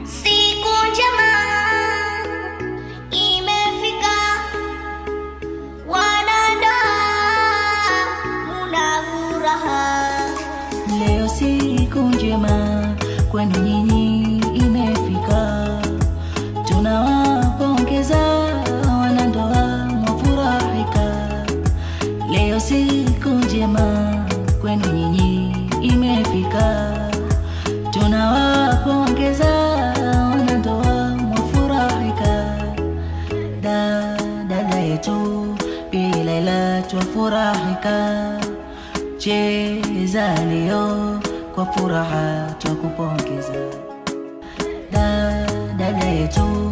Siku njema imefika, wanandoa muna furaha. Leo siku njema kwenu nyinyi imefika, tunawapongeza wanandoa mwafurahika. Leo siku njema kwenu nyinyi imefika, tunawapongeza wanandoa mwafurahika. Dada yetu Bi Laila twafurahika, cheza leo kwa furaha twakupongeza. Dada yetu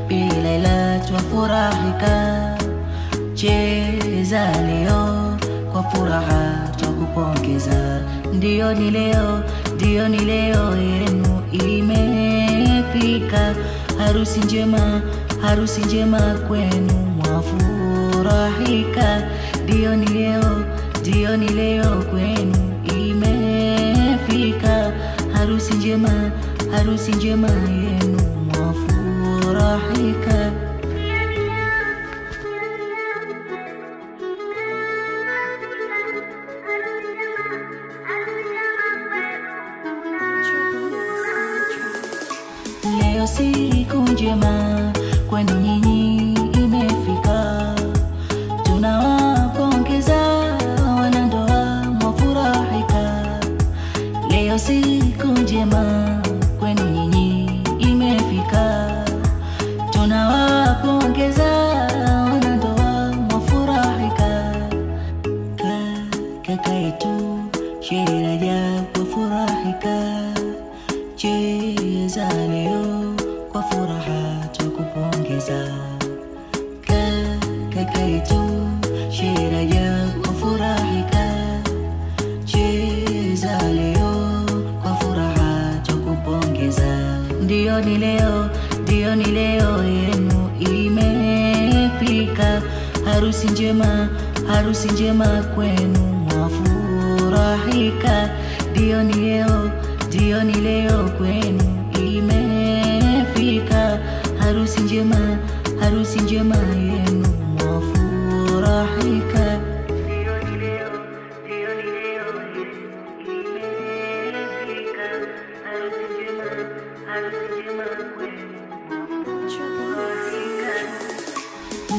Bi Laila twafurahika, cheza leo kwa furaha twakupongeza. Ndio ni leo yenu imefika, harusi njema kwenu mwafurahika. Ndio ni leo kwenu imefika, harusi njema yenu mwafurahika. Leo siku njema kwenu nyinyi imefika, tunawapongeza wanandoa mwafurahika. Leo siku njema kwenu nyinyi imefika, tunawapongeza wanandoa mwafurahika. Kaka yetu Shiraja kwafurahika, cheza leo kwa furaha twakupongeza. Kaka yetu Shiraja kwafurahika, cheza leo kwa furaha twakupongeza. Ndio ni leo yenu imefika, harusi njema kwenu mwafurahika. Ndio ni leo kwenu imefika, harusi njema yenu mwafurahika.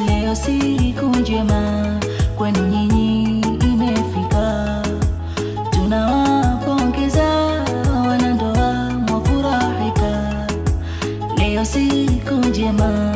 Leo siku njema kwenu nyinyi imefika, tunawapongeza wanandoa mwafurahika. Leo siku njema